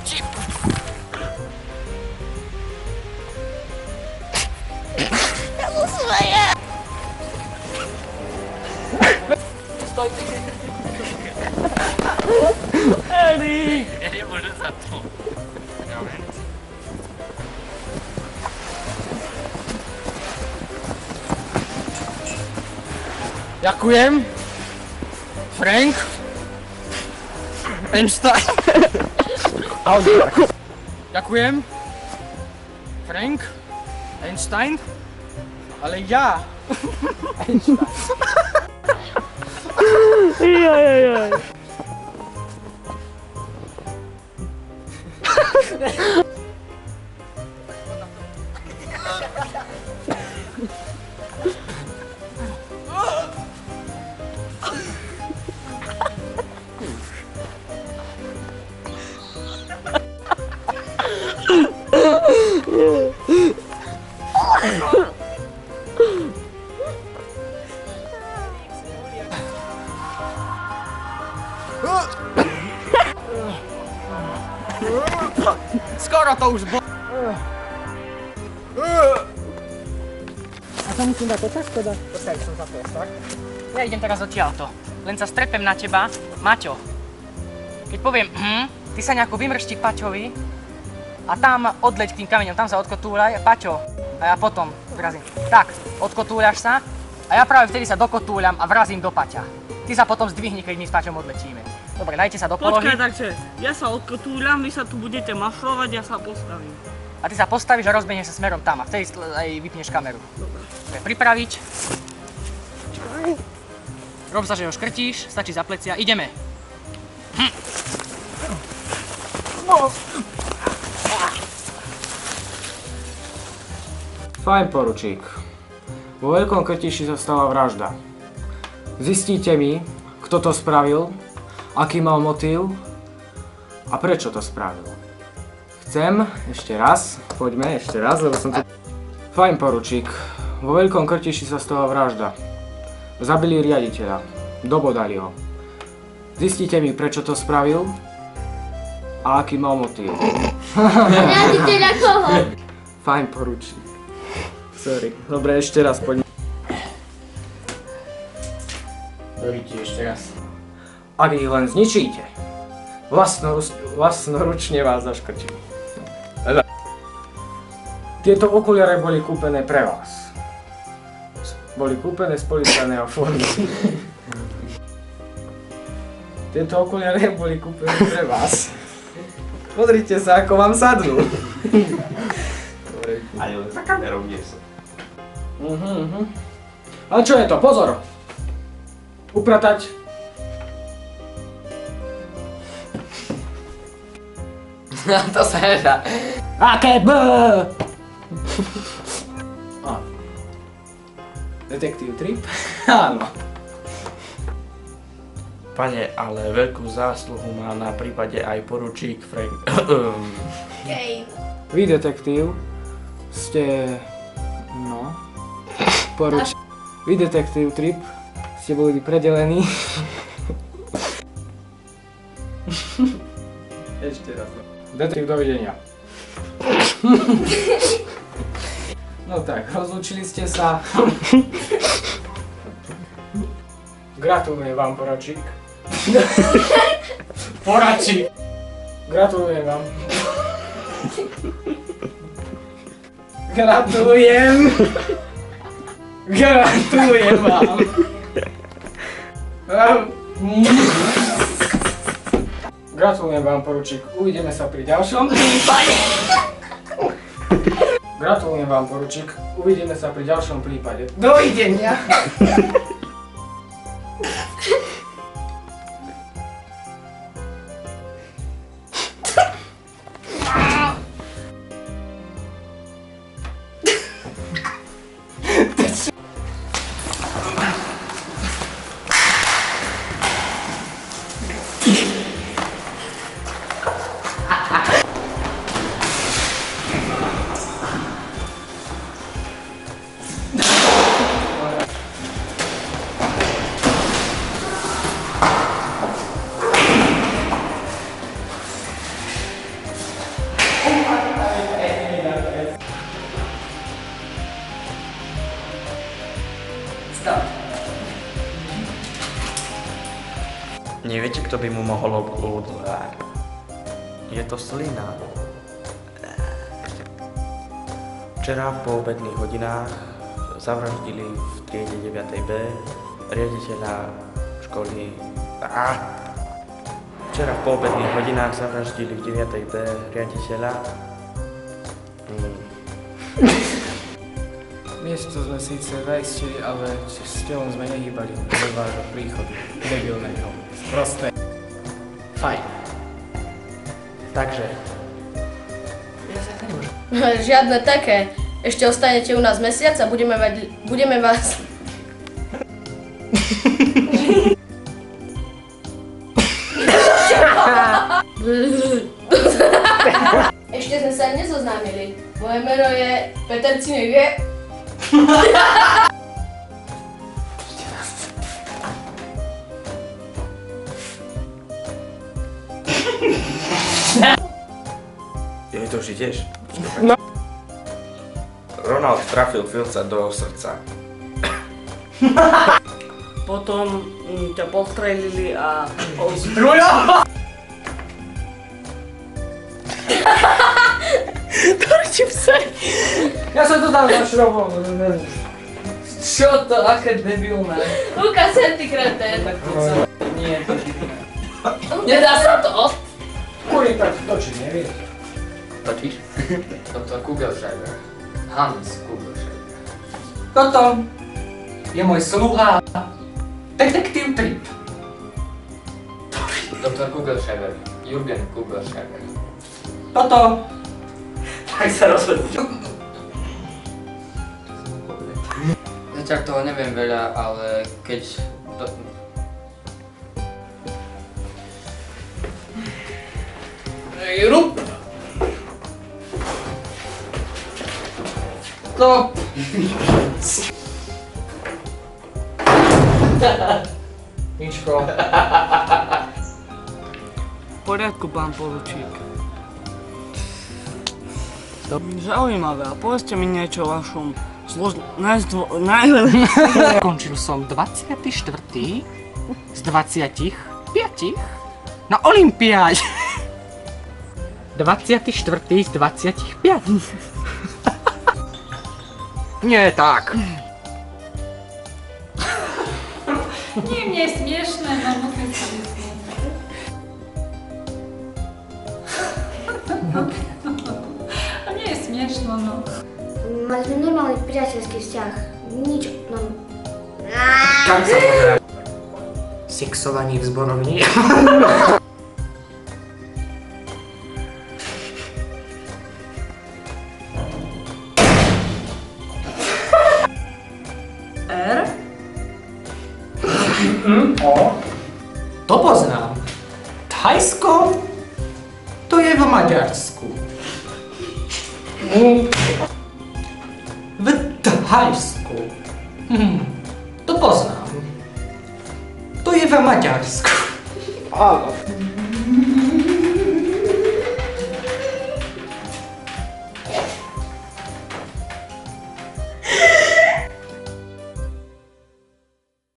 piči! Ja sa smejem! Stoj, ty! Erik! Ja nemôžem za to. Ďakujem. Frank. Einstein. Ďakujem. Frank. Einstein. Ale ja. Einstein. Jaj. Skoro to už bolo. A to musím dať to tak, teda? Počkaj, som za to, tak? Ja idem teraz odtiaľto. Len sa strepem na teba. Maťo, keď poviem ty sa nejako vymršti k Paťovi a tam odleď k tým kameňom, tam sa odkotúľaj, Paťo, a ja potom vrazím. Tak, odkotúľaš sa a ja práve vtedy sa dokotúľam a vrazím do Paťa. Ty sa potom zdvihni, keď my s Paťom odletíme. Dobre, dajte sa do polohy. Počkaj, takže ja sa odkotúľam, vy sa tu budete mašľovať, ja sa postavím. A ty sa postavíš a rozbehneš sa smerom tam a vtedy aj vypneš kameru. Dobre. Pripraviť. Rob sa, že ho škrtíš, stačí za plecia. Ideme. Fajn, poručík. Vo Veľkom Krtiši sa stala vražda. Zistíte mi, kto to spravil, aký mal motív a prečo to spravil. Chcem ešte raz, poďme ešte raz, lebo som tu... Fajn, poručík. Vo Veľkom Krtiši sa stala vražda. Zabili riaditeľa. Dobodali ho. Zistíte mi, prečo to spravil a aký mal motív. Riaditeľa koho? Fajn, poručík. Sorry. Dobre, ešte raz, poďme. Dovidíte ešte raz. Ak ich len zničíte, vlastnoručne vás zaškrtím. Tieto okuliare boli kúpené pre vás. Boli kúpené z policajného fondu. Tieto okuliare boli kúpené pre vás. Pozrite sa, ako vám sadnú. Ani len za kamerou nie som. Ale čo je to? Pozor! Upratať. To sa nedá. Aké B! Detektív Trip? Áno. Pane, ale veľkú zásluhu má na prípade aj poručík Frank. Vy, detektív, ste... no... poručík. Vy, detektív Trip, ste boli predelení. Ešte raz. Detektív, dovidenia. No tak, rozlúčili ste sa. Gratulujem vám, poručík. Poručík. Gratulujem vám. Gratulujem. Gratulujem vám. Gratulujem vám, poručík. Uvidíme sa pri ďalšom prípade. Gratulujem vám, poručík. Uvidíme sa pri ďalšom prípade. Dovidenia. Stop. Neviete, kto by mu mohol obúdať? Je to slina. Včera v poobedných hodinách zavraždili v triede 9B riaditeľa školy. Včera v poobedných hodinách zavraždili v 9B riaditeľa. Miesto sme síce zaistili, ale s telom sme nehýbali do vášho príchodu. Debilného. Prosté. Fajn. Takže... Žiadne také. Ešte ostanete u nás mesiac a budeme vás... Ešte sme sa nezoznámili. Moje meno je Peter Cinege. Je to už ideš? No. Ronald trafil Filca do srdca. Potom ťa postrelili a... Ja som to tam našroboval. Čo to? Aké debilné. Lukas, ty kretén. Tak to celé nie je to Nedá sa to. Kuri, tak točí, nevieš? Točíš? Dr. Kugelschreiber. Hans Kugelschreiber. Toto je môj sluha. Detektív Trip. Dr. Kugelschreiber. Jürgen Kugelschreiber. Toto. Tak sa rozhodli. Zatiaľ toho neviem veľa, ale keď... Rup. Stop. Mičko. V poriadku, pán poručík. Zaujímavé, a povedzte mi niečo o vašom Končil som 24. z 25 na olympiáde. 24. z 25. Nie tak. Nie, mne je smiešné, no musím sa vysmiať. A mne je smiešno, no. Mali sme normálny priateľský vzťah. Nič, no... Kam sa pozerá? Sexovaní v zborovni. R? To poznám. Thajsko? To je v Maďarsku. V Thajsku. To poznám. To je v Maďarsku. Áno.